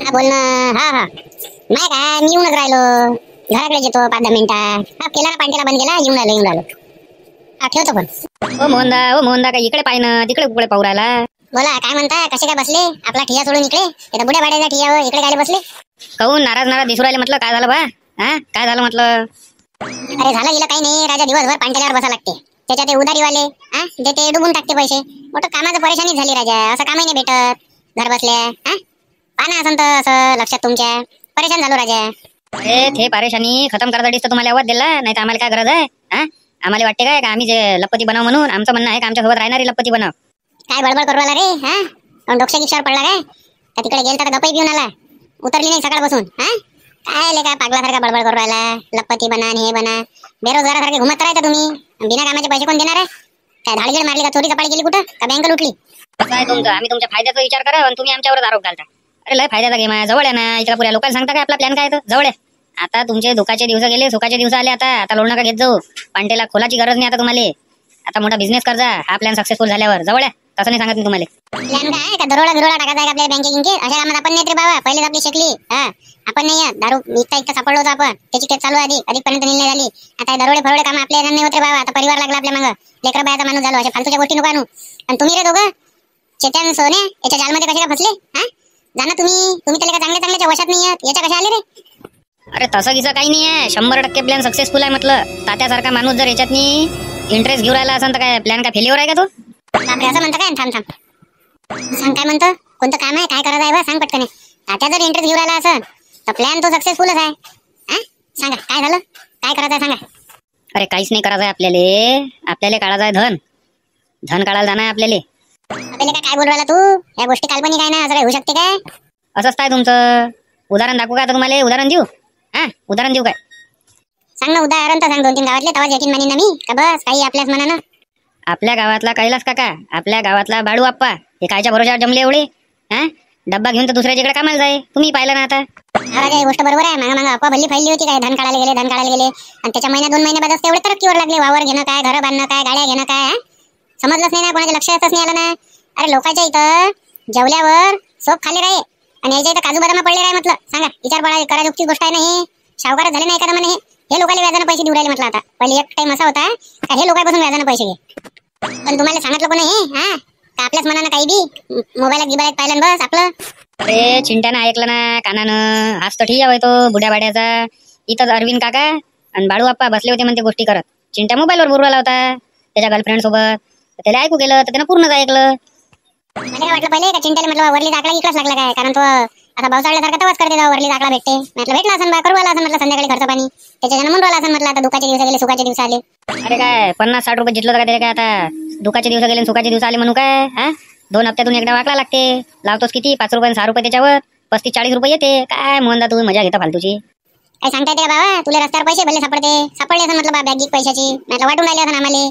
हा बोल ना. हा हा नाही काय मी येऊनच राहिलो, घराकडे येतो 5-10 मिनिटात. हा केला ना पांटेला बंद केला, येऊन राहिलो. हा ठेवतो पण. ओ मोहनदा काय इकडे पाय ना तिकडे कुकडे पाहू राहिला. बोला काय म्हणता, कसे काय बसले? आपला ठिया सोडून इकडे इथं बुड्या भाड्याचा ठियावर इकडे काय बसले? कहून नाराज दिसू राहिले म्हटलं, काय झालं बा? हा काय झालं म्हटलं? अरे झालं गेलं काही नाही राजा, दिवसभर पांटेल्यावर बसा लागते. त्याच्यात ते उधारीवाले देते डुबून टाकते पैसे. मोठं कामाचं परेशानी झाली राजा, असं कामही नाही भेटत घर बसल्या. पाना असं तर असं लक्षात तुमच्या परेशान झालो राजा. अरे ते परेशानी खतम करासाठीच तर तुम्हाला आवाज दिला, नाही तर आम्हाला काय गरज आहे? आम्हाला वाटते काय का आम्ही जे लपती बनव म्हणून? आमचं म्हणणं आहे का आमच्या सोबत राहणारी लपती बनव. काय बडबड करू आला रे? डोक्या गिक्षावर पडला काय? का तिकडे गेलता तर गप्पा पिऊन आला? उतरली नाही सकाळपासून. काय ले काय पागलासारखा बडबड करू राहिला? लपती बना हे बना, बेरोजगारासारखे घुमत राहायचं तुम्ही. बिना कामाचे पैसे कोण देणार आहे? काय धाडगीड मारली का? चोरी चपाळी केली कुठं? का बँक लुटली? कसं आहे तुमचं? आम्ही तुमच्या फायद्याचा विचार करा आणि तुम्ही आमच्यावर आरोप घालता. अरे लय फायद्याचा गेम आहे, जवळ आहे ना. इकडे पुऱ्या लोकांना सांगता काय आपला प्लॅन काय आहे? जवळ आहे. आता तुमचे दुःखाचे दिवस गेले, सुखाचे दिवस आले. आता लोन नका घेत जाऊ. पांटेला खोलाची गरज नाही आता तुम्हाला. आता मोठा बिझनेस करजा. हा प्लॅन सक्सेसफुल झाल्यावर. जवळ आहे, तसं नाही सांगत मी तुम्हाला. प्लॅन काय का? दरोडा टाकायचा आहे आपल्या बँके गिंके? अशा कामात आपण नाही रे बाबा, पहिलेच आपली शिकली. आपण नाही दारू इतका सापडलो होतो आपण. त्याची केस चालू अधिकपर्यंत निर्णय झाली. आता दरोडे फरोडे काम आपल्या नाही होते बाबा. आता परिवार लागला आपल्या मागं, लेकर बायाचा माणूस झालो. अशा फालतूच्या गोष्टी नको आणू. आणि तुम्ही रे दोघं चेतन सोने याच्या जालमध्ये कसे का फसले? जाना तुम्ही त्याला चांगल्या चांगल्याच्या वशात नाही आहेत, याच्या कशा आले रे? अरे तसं किसं काही नाही आहे, 100% प्लॅन सक्सेसफुल आहे म्हटलं. तात्यासारखा माणूस जर याच्यात इंटरेस्ट घेऊन राहिला असेल तर काय प्लॅन का फेल्युअर आहे का तो? बापरे, असं म्हणतं काय? थांब सांग, काय म्हणतं? कोणतं काम आहे, काय करायचं आहे बा? सांग पटकन. तात्या जर इंटरेस्ट घेऊन राहिला असेल तर प्लॅन तो सक्सेसफुलच आहे. सांगा काय झालं, काय करायचं आहे सांगा. अरे काहीच नाही करायचं आहे आपल्याला काढायचं आहे धन काढायला जाणार आहे आपल्याला काय बोलू राहिला तू? या गोष्टी काल्पनिक आहे ना, असं काय होऊ शकते काय? असंच काय तुमचं? उदाहरण दाखवू का आता तुम्हाला? उदाहरण देऊ काय? सांग ना उदाहरण, तर सांग 2-3 गावातले, तवाच यकीन मानी ना मी. का बस काही आपल्याच मनानं? आपल्या गावातला कैलास काका, आपल्या गावातला बाळू आप्पा, हे कायच्या भरोशावर जमले एवढे? डब्बा घेऊन तर दुसऱ्याच्याकडे कामाला जाय. तुम्ही पाहिलं ना आता. राजा ही गोष्ट बरोबर आहे. मागा अप्पा भल्ली फायली होती काय? धन काढायला गेले आणि त्याच्या महिन्या 2 महिने बाद तेवढे तरक्कीवर लागले. वावर घेणं काय, घर बांधणं काय, गाड्या घेणं काय, समजलंच नाही ना. कोणाच्या लक्षातच नाही आलं ना. अरे लोकांच्या इथं जेवल्यावर सोप खाली राहे आणि याच्या इथं काजू बदाम पडले राहे म्हटलं. सांगा, विचार करायची गोष्ट आहे ना ही. सावकार झाले नाही का म्हणे हे लोकांना व्याजानं पैसे देऊ राहिले म्हटलं. आता पहिले एक टाइम असा होता का हे लोकांपासून व्याजानं पैसे घे. पण तुम्हाला सांगितलं कोणी हे? का आपल्याच मनानं काही बी मोबाईलात गिबाईलात पाहिलं बस आपलं. अरे चिंट्यानं ऐकलं ना कानानं. आज तर ठीक आहे तो बुड्या भाड्याचा. इथंच अरविंद काका आणि बाळू आप्पा बसले होते म्हणते गोष्टी करत. चिंट्या मोबाईलवर बोलू राहिला होता त्याच्या गर्लफ्रेंड सोबत. त्याला ऐकू गेलं तर त्यानं पूर्ण ऐकलं. मला वाटलं पहिले का चिंट्याला म्हटलं वरली दाखला इकडेच लागला काय, कारण तो आता पावसाळ्यासारखा तवाच करते जाऊ वरली दाखला भेटते. म्हटलं भेटला असं बा, करू आला असं म्हटलं संध्याकाळी खर्च पाणी त्याच्या म्हणून राहिला असं म्हटलं. आता दुःखाचे दिवस गेले, सुखाचे दिवस आले. अरे काय 50-60 रुपये जितलं तर काय काय? आता दुःखाचे दिवस गेले सुखाचे दिवस आले म्हणून काय? 2 हप्त्यातून एकदा वाकला लागते. लावतोस किती? 5 रुपये 6 रुपये त्याच्यावर 35-40 रुपये येते. काय मोहनदा तू मजा घेता फालतूची? काय सांगता येते का बाबा? तुला रस्त्यावर पैसे भले सापडले असं म्हटलं बा, बॅग पैशाची म्हटलं वाटून राहिले असं आम्हाला.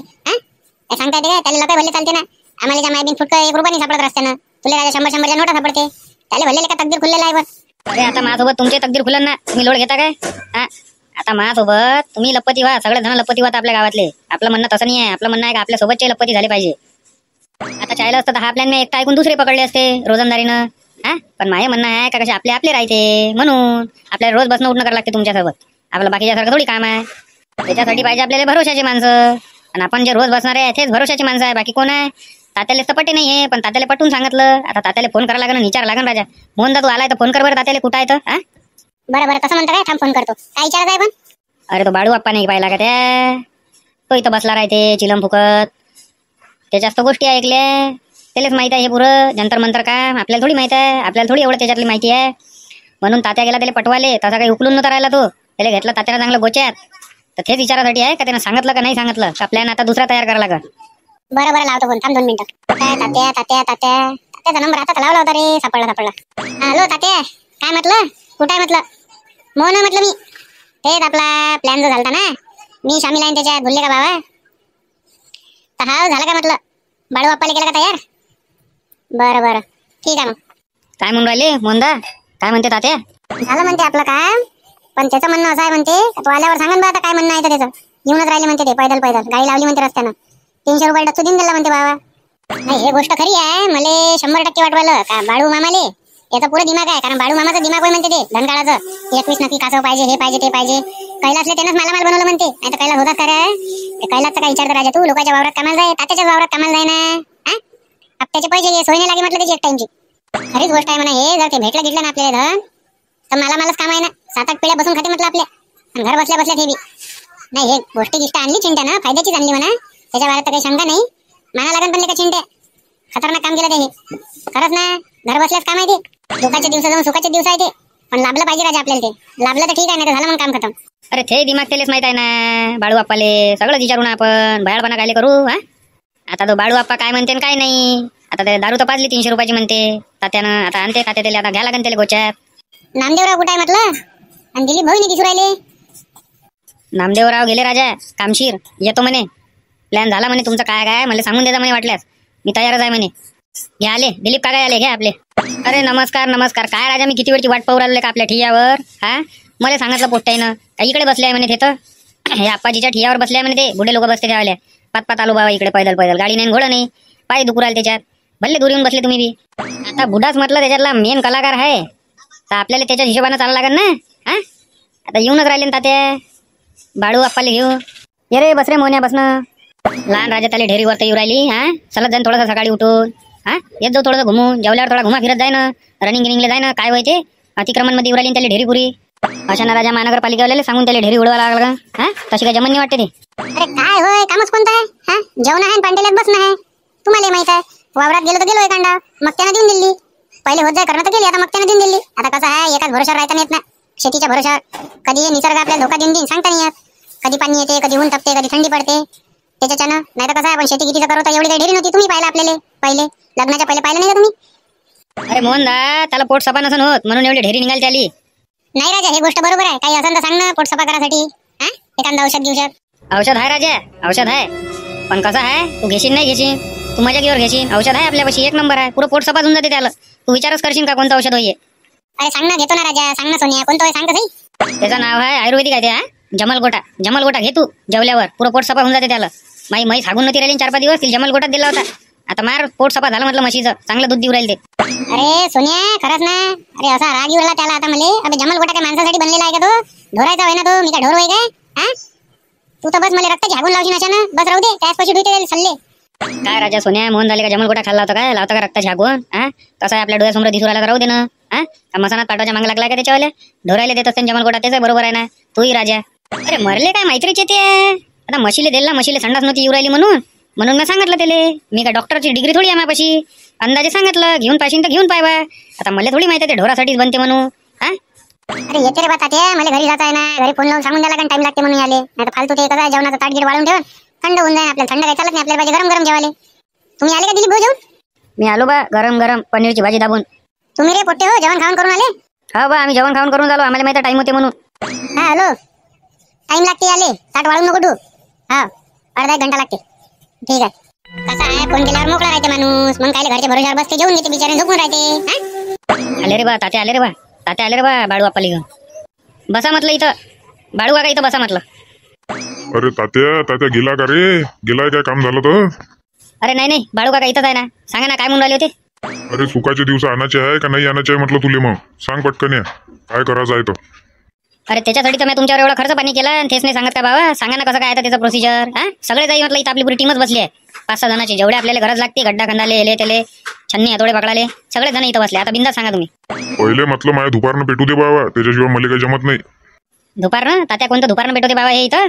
काय सांगता येते का? त्याला लपे भले चालते ना. आम्हाला ज्या मायबीन फुटकं 1 रुपया नाही सापडत रस्त्यानं. तुला राजा 100-100च्या नोटा सापडते. त्याला भरलेले का तकदीर खुललेला आहे बस. अरे आता माझ्यासोबत तुमचे तकदीर खुलन ना, तुम्ही लोड घेता काय? आता माझ्यासोबत तुम्ही लपती व्हा, सगळे जण लपती व्हा आपल्या गावातले. आपलं म्हणणं तसं नाही आहे. आपलं म्हणणं आहे का आपल्या सोबतचे लपती झाले पाहिजे. आता चायला असतं तर हा प्लॅन मी एकटा ऐकून दुसरे पकडले असते रोजंदारीनं. पण माझे म्हणणं आहे का कसे आपले राहते म्हणून आपल्याला रोज बसणं उठणं करावं लागते तुमच्यासोबत. आपलं बाकीच्यासारखं थोडी काम आहे. त्याच्यासाठी पाहिजे आपल्याला भरोशाची माणसं. आणि आपण जे रोज बसणार आहे तेच भरोशाची माणसं आहे. बाकी कोण आहे? तात्याला तर पटे नाही आहे, पण तात्याला पटून सांगितलं. आता तात्याला फोन करायला लागेल, विचार लागेल राजा. मोहनदा तू आलाय तर फोन कर बरं तात्याला, कुठं आहे तर? बरं कसं म्हणता काय? थांब फोन करतो. काय विचारायचं आहे पण? अरे तो बाळू आप्पा नाही पाहिला का त्या? तो इथं बसला राहते चिलम फुकत. त्याच्याच तर गोष्टी ऐकल्या. त्यालाच माहिती आहे हे पुरं जंतर मंतर काम. आपल्याला थोडी माहिती आहे. आपल्याला थोडी एवढं त्याच्यातली माहिती आहे. म्हणून तात्या गेला त्याला पटवाले. तसा काही उकलून नव्हता राहिला तो. त्याला घेतला तात्याला चांगलं गोच्यात. तर तेच विचारासाठी आहे का त्यानं सांगितलं का नाही सांगितलं का प्लॅन आता दुसरा तयार करायला लागेल. बरं लावतो फोन. थांब 2 मिनिटं. तात्याचा नंबर आता लावला होता रे. सापडला. हॅलो तात्या, काय म्हटलं? कुठं आहे म्हटलं? मोहन म्हटलं मी. तेच आपला प्लॅन जो झालता ना, मी शामिल आहे त्याच्यात. भुलले का बाबा? तर हा झाला का म्हटलं? बाळू बाप्पाला केला का तयार? बरं ठीक आहे मग. काय म्हणून राहिले मोहनदा? काय म्हणते तात्या? झालं म्हणते आपलं काम. पण त्याचं म्हणणं असं आहे म्हणते, तो आल्यावर सांगन बा आता काय म्हणणं आहे तर त्याचं. येऊनच राहिले म्हणते ते पैदल गाडी लावली म्हणते रस्त्यानं. 300 रुपये डच्चू देऊन दिला म्हणते बाबा. नाही हे गोष्ट खरी आहे. मला 100% वाटवायला का बाळू मामाले याचा पुरं दिमाग आहे, कारण बाळू मामाचं दिमाग होय म्हणते ते धनकाळाचं. 21 नक्की कासव पाहिजे, हे पाहिजे ते पाहिजे. कैलासले त्यानंच मालामाल बनवलं म्हणते. नाही तर कैलास होतात काय? कैलासचा काय विचार राजा तू? लोकांच्या वावरात कामाला जाय, तात्याच्याच वावरात कामाला जाय ना. हप्त्याचे पैसे घे, सोयने लागे म्हटलं त्याची एक टाइमची. खरीच गोष्ट आहे म्हणा हे. जर ते भेटलं गिटलं ना आपल्याला धन, तर मालामालच काम आहे ना. 7-8 पिढ्या बसून खाते म्हटलं आपल्या, आणि घर बसल्या बसल्या ते बी नाही. हे गोष्टी गिष्ट आणली चिंट्या ना, फायद्याचीच आणली म्हणा. त्याच्या बाहेर तर काही शंका नाही. माना लागन पण का चिंट्या, खतरनाक काम केलं ते. खरंच ना, घर बसल्याच काम आहे ते. दुःखाचे दिवस जाऊन सुखाचे दिवस आहे ते. पण लाभलं पाहिजे राजा आपल्याला. ते लाभलं तर ठीक आहे, नाही तर झालं मग काम खतम. अरे ते दिमाग त्यालेच माहित आहे ना, बाळू बाप्पाले सगळं विचारू ना आपण. भयाळपणा कायले करू? आता तो बाळू बाप्पा काय म्हणते काय नाही. आता ते दारू तर पाजली 300 रुपयाची म्हणते तात्यानं. आता आणते खाते त्याला, आता घ्या लागन त्याला गोच्यात. नामदेवराव कुठे आहे म्हटलं? आणि दिलीप भाऊ नाही दिसू राहिले. नामदेवराव गेले राजा कामशीर. येतो म्हणे, प्लॅन झाला म्हणे तुमचं. काय काय मला सांगून देता म्हणे, वाटल्यास मी तयारच आहे म्हणे. घ्या आले दिलीप काका, आले घ्या आपले. अरे नमस्कार नमस्कार. काय राजा मी किती वेळची वाट पाहू राहिले का आपल्या ठियावर? मला सांगितलं पोट्टाईनं काही इकडे बसले आहे म्हणे. ते तर हे आप्पाजीच्या ठियावर बसले आहे म्हणे. ते बुढे लोक बसते त्यावाल्या. पात आलो बाबा इकडे पैदल पैदल. गाडी नाही, घोडं नाही, पाय दुखू राहिले त्याच्यात. भल्ले दूर येऊन बसले तुम्ही बी. आता बुडाच म्हटलं त्याच्यातला मेन कलाकार आहे, तर आपल्याला त्याच्या हिशोबानं चालायला लागेल ना. आता येऊनच राहिले ना तात्या बाळू आप्पाला घेऊ. ये रे बस रे मोन्या बसणं. लहान राजा त्याला ढेरीवर तर येऊ राहिली. चलत जाईन थोडंसं सकाळी उठून. येत जाऊ थोडंसं घुमून. जेवल्यावर थोडा घुमा फिरत जाय ना, रनिंग गिनिंगला जाय ना. काय व्हायचे अतिक्रमण मध्ये येऊ राहिली त्याला ढेरीपुरी. अशा ना राजा महानगरपालिकेवाल्याला सांगून त्याला ढेरी उडवा लागला. तशी काय जमन नाही वाटते ते. अरे काय होय, कामच कोणतं आहे? जेवण आहे, पांडेल्यात बसणं आहे. तुम्हाला माहित आहे, वावरात गेलो तर गेलो एखादा, मग त्यानं देऊन दिली. पहिले होत जाय करणं तर केली, आता मग त्यानं देऊन दिली. आता कसं आहे, एकाच भरोशावर राहता नाही येत ना. शेतीच्या भरोशावर कधी हे निसर्ग आपल्याला धोका देऊन सांगता नाही येत. कधी पाणी येते, कधी ऊन तपते, कधी थंडी पडते. त्याच्यानं नाही तर कसं आहे, आपण शेती कितीचं करतो एवढी काही ढेरी नव्हती. तुम्ही पाहिलं आपल्याला पहिले लग्नाच्या पहिले पाहिलं नाही का तुम्ही? अरे मोहन दा, त्याला पोट सपा नसन होत म्हणून एवढी ढेरी निघाली त्याली. नाही राजा, हे गोष्ट बरोबर आहे. काही असेल तर सांग ना पोट सफा करासाठी. एखादा औषध घेऊ. औषध आहे राजा, औषध आहे. पण कसं आहे, तू घेशील नाही घेशील, तू माझ्या घेवर घेशील. औषध आहे आपल्यापाशी, एक नंबर आहे. पुरं पोट सफा होऊन जाते त्याला. तू विचारच करशील का कोणतं औषध होईये? अरे सांग ना, घेतो ना राजा. सांग ना सोनिया, कोणतं सांग सही. त्याचं नाव आहे आयुर्वेदिक आहे ते. जमलगोटा. जमलगोटा घे तू. जेवल्यावर पुरं पोट सफा होऊन जाते त्याला. माई सांगून नव्हती राहिली 4-5 दिवस, तिला जमलगोटात दिला होता. आता मार पोट सफा झालं म्हटलं म्हशीचं. चांगलं दूध देऊ राहील ते. अरे सोनिया, खरंच ना. अरे असा राग येऊ लागला त्याला आता मला. आता जमलगोटा काय माणसासाठी बनलेला आहे का तो? ढोरायचा होय ना तो? मी काय ढोर होय काय? तू तर बस मला रक्त झागून लावशील अशा. बस राहू दे, त्याच पैसे ठेवते सल्ले. काय राजा सोन्या, मोहन झाले का जमलगोटा खाल्ला होता काय? लावता का रक्त झागून? कसं आहे, आपल्या डोळ्यासमोर दिसू राहिला तर राहू दे ना. मसानात पाठवायच्या मागं लागला का त्याच्यावाल्या? ढोरायला देत असते जमलगोटा, त्याच बरोबर आहे ना. तूही राजा. अरे मरले काय मैत्रीचे ते. आता म्हशीले दिला, म्हशीले संडास नव्हती येऊ राहिली म्हणून मी सांगितलं त्याला. मी काय डॉक्टरची डिग्री थोडी आहे माझ्यापाशी. अंदाजे सांगितलं, घेऊन पाहिजे तर घेऊन पाहिवा. आता मला थोडी माहिती आहे ते ढोरासाठीच बनते म्हणून. अरे येते रे बा तात्या, मला घरी जाता आहे ना. घरी फोन लावून सांगून द्यायला कारण टाइम लागते म्हणून आले. नाही तर फालतू ते कसं जेवणाचं ताटगीर वाळून ठेवून थंड होऊन जाईल. आपल्याला थंड काही चालत नाही, आपल्याला पाहिजे गरम गरम जेवाले. तुम्ही आले का दिलीप भाऊ जेवून? मी आलो बा, गरम गरम पनीरची भाजी दाबून. तुम्ही रे पोट्टे हो, जेवण खाऊन करून आले? हा बा, आम्ही जेवण खाऊन करून झालो. आम्हाला माहिती टाइम होते म्हणून. हॅलो, टाइम लागते आले. ताट वाळून नको तू. अर्धा 1 घंटा लागते. ठीक आहे. कसं आहे, फोन केल्यावर मोकळा राहते माणूस. मग काय घरच्या भरोशावर बसते, जेवून घेते बिचारे, झोपून राहते. आले रे बा तात्या, आले रे बा तात्या, आले रे बा बाळू आप्पाला घेऊन. बसा म्हटलं इथं. बाळू काका इथं बसा म्हटलं. अरे तात्या गेला का रे? गेलाय काय, काम झालं तर? अरे नाही बाळू काका इथंच आहे ना. सांगा ना काय म्हणून राहिले होते. अरे सुखाचे दिवस आणायचे आहे का नाही आणायचे आहे म्हटलं तुले. मग सांग पटकन या, काय करायचं आहे तर. अरे त्याच्यासाठी तर मी तुमच्यावर एवढा खर्च पाणी केला आणि तेच नाही सांगत का बाबा. सांगा ना कसं काय आहे त्याचं प्रोसिजर. सगळे जाई म्हटलं. इथं आपली पुरी टीमच बसली आहे 5-6 जणांची. जेवढे आपल्याला गरज लागते, गड्डा खंदाले, हेले तेले, छन्नी हातोडे पकडाले, सगळे जण इथं बसले. आता बिंदास सांगा तुम्ही. पहिले म्हटलं माझ्या दुपारनं पेटू दे बाबा, त्याच्याशिवाय मला काही जमत नाही. दुपारनं तात्या कोणतं दुपारनं पेटवते बाबा हे इथं?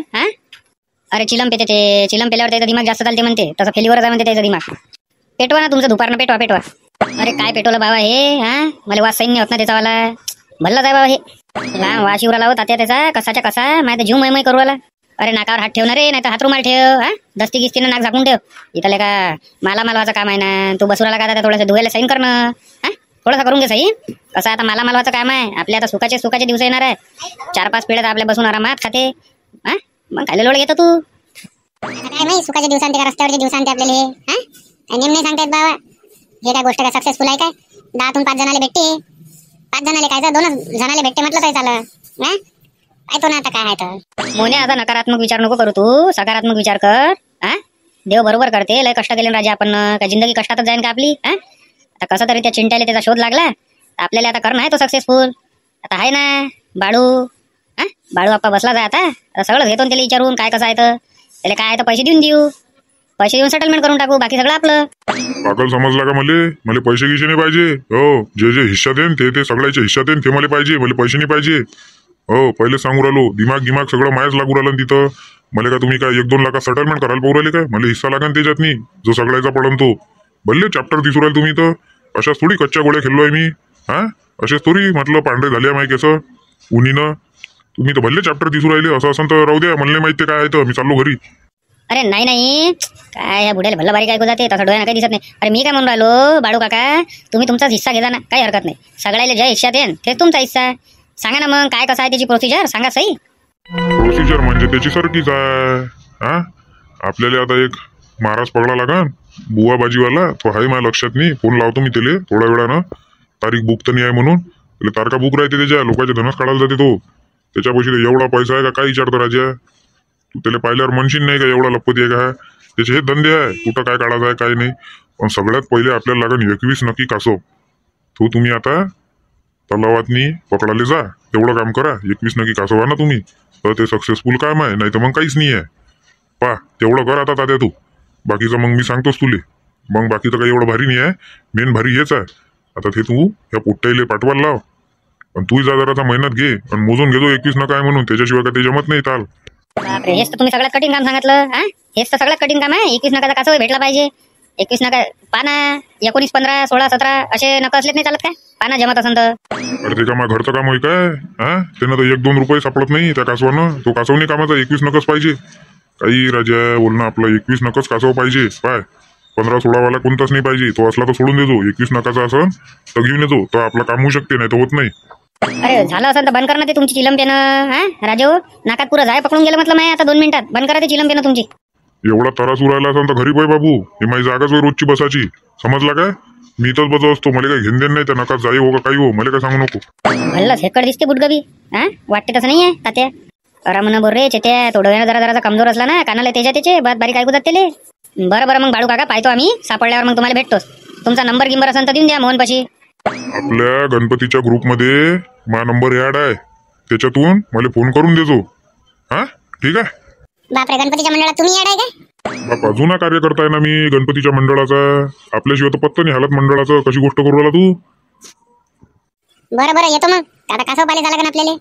अरे चिलम पेते ते. चिलम पेल्यावर त्याचा दिमाग जास्त चालते म्हणते. तसं फेलीवरच आहे म्हणते त्याचा दिमाग. पेटवा ना तुमचं दुपारनं, पेटवा. अरे काय पेटवलं बाबा हे? मला वास सैन्य होत ना त्याचावाला. भल्लाच आहे बाबा हे. लहान वास शिवराला हो तात्या त्याचा, कसाच्या कसा. माझ्या जीव मय करू आला. अरे नाकावर हात ठेवणार रे, नाही तर हात रुमाल ठेव. दस्ती गिस्तीनं नाक झाकून ठेव. इथं का माला मालवाचं काम आहे ना. तू बसुराला का आता थोडंसं धुवायला साईन करणं. थोडंसं करून घे सही. कसं आता माला मालवाचं काम आहे आपल्या. आता सुखाचे दिवस येणार आहे. 4-5 पिढ्यात आपल्या बसून आरामात खाते. मग खायला लोळ घेतो तू. काय नाही, सुखाच्या दिवसांत का रस्त्यावरच्या दिवसांत आपल्याला नेम नाही सांगता येत बाबा. हे काय गोष्ट काय सक्सेसफुल आहे काय? 10तून 5 जणाला भेटते. 5 जणाले काय तर 2 जणाले भेटते म्हटलं तरी चालं. काय तो ना आता काय आहे तर. मोने आता नकारात्मक विचार नको करू तू. सकारात्मक विचार कर. देव बरोबर करते. लय कष्ट केले राजा आपण. काय जिंदगी कष्टातच जाईन का आपली? आता कसं तरी त्या चिंट्याला त्याचा शोध लागला. आपल्याला आता करणं आहे तो सक्सेसफुल. आता आहे ना बाळू. हा बाळू आप्पा बसला जाय आता सगळं घेतो त्याला विचारून काय कसं आहे तर त्याला काय तर पैसे देऊ. पैसे देऊन सेटलमेंट करून टाकू, बाकी सगळं आपलं. पागल समजला का मला पैसे गिसे नाही पाहिजे. हो जे जे हिस्सा देन ते सगळ्याचे हिस्सा देन ते मला पाहिजे. मला पैसे नाही पाहिजे. हो पहिले सांगू राहिलो. दिमाग सगळं मायच लागू राहिलं तिथं. मला का तुम्ही काय 1-2 लाखात सेटलमेंट करायला पाहू राहिले काय? मला हिस्सा लागन त्याच्यात नाही जो सगळ्याचा पडन तो. भले चॅप्टर दिसू राहिले तुम्ही तर अशाच थोडी कच्च्या गोळ्या खेळलोय मी. हा असेच थोडी म्हटलं पांढरे झाले माहिती कसं उन्हीनं. तुम्ही तर भले चॅप्टर दिसू राहिले. असं तर राहू द्या. मला नाही माहिती काय आहे तर मी चाललो घरी. अरे नाही काय या बुड्याला भल्ला बारीक ऐकू जाते तसं डोळ्यानं काही दिसत नाही. अरे मी काय म्हणून राहिलो बाळू काका तुम्ही तुमचाच हिस्सा घेता ना, काही हरकत नाही. सगळ्याला ज्या हिस्सात येईल तेच तुमचा हिस्सा. सांगा ना मग काय कसं आहे त्याची प्रोसिजर सांगा सही. प्रोसिजर म्हणजे त्याची सारखीच आहे. हा आपल्याला आता एक महाराज पकडा लागन बुवा बाजीवाला. तो आहे माझ्या लक्षात नाही. फोन लावतो मी त्याला थोड्या वेळानं. तारीख बुक तर नाही आहे म्हणून. त्याला तारखा बुक राहते त्याच्या लोकांच्या धनच काढायला जाते तो. त्याच्या पैसे एवढा पैसा आहे का काय विचारतो राजा. तू त्याला पाहिल्यावर म्हणशील नाही का एवढा लपती आहे का. त्याचे हे धंदे आहे. कुठं काय काढायचं आहे काय नाही. पण सगळ्यात पहिले आपल्याला लागन 21 नक्की कासव. तो तुम्ही आता तलावातनी पकडाले जा. तेवढं काम करा. 21 नक्की कासव ना तुम्ही तर ते सक्सेसफुल काम आहे. नाही तर मग काहीच नाही आहे. पा तेवढं कर आता तात्या तू. बाकीचं मग मी सांगतोच तुले. मग बाकीचं काही एवढं भारी नाही आहे. मेन भारी हेच आहे. आता ते तू ह्या पोट्ट्याले पाठवायला लाव. पण तू जा जराचा मेहनत घे आणि मोजून घेतो 21 नका आहे म्हणून. त्याच्याशिवाय काय ते जमत नाही ताल. बापरे हेच तर तुम्ही सगळ्यात कठीण काम सांगितलं. हा हेच तर सगळ्यात कठीण काम आहे. 21 नकाचा कासव भेटला पाहिजे. 21 नका पाना 19, 15, 16, 17 असे नका असलेत नाही चालत काय. पाना जमत असेल तर. अरे ते का मग घरचं काम होय काय. हा त्यानं तर 1-2 रुपये सापडत नाही त्या कासवानं. तो कासव नाही कामाचा. 21 नकच पाहिजे. काही राजा बोलणं आपलं 21 नकच कासव पाहिजे. पाय 15-16 वाला कोणताच नाही पाहिजे. तो असला तर सोडून देतो. 21 नकाचा असन तर घेऊन येतो. तर आपलं काम होऊ शकते नाही तर होत नाही. अरे झालं असेल तर बंद करा ना ते तुमची चिलम पेनं. हा राजू नाकात पुरं जाय पकडून गेलं म्हटलं नाही आता 2 मिनिटात बंद करा ते चिलम पेनं तुमची. एवढा त्रास उरायला असेल तर घरी पाय बाबू. हे माझी जागाच होय रोजची बसाची. समजला काय. मी इथंच बसत असतो. मला काही घेणदेण नाही त्या नकात जाई हो का काही हो. मला काय सांगू नको. भल्लच हेकड दिसते बुटगबी. हा वाटते तसं नाही आहे तात्या. रमन बोर रे चेत्या तो डोळ्यानं जरा कमजोर असला ना कानाला त्याचे बात बारीक ऐकू जात त्याले. बरं मग बाळू काका पाहतो आम्ही. सापडल्यावर मग तुम्हाला भेटतोच. तुमचा नंबर गिंबर असेल तर देऊन द्या मोहनपाशी. आपल्या गणपतीच्या ग्रुपमध्ये मा नंबर ऍड आहे. त्याच्यातून मला फोन करून देजो. हा ठीक आहे. बापरे गणपतीच्या मंडळात तुम्ही येडाय काय? बापा जुना कार्य करताय ना मी गणपतीच्या मंडळाचा. आपल्याशिवाय तर पत्ता नाही हालत मंडळाचं. कशी गोष्ट करू राहिला तू. बरं येतो मग. आता कासव पाले झाला का आपल्याला.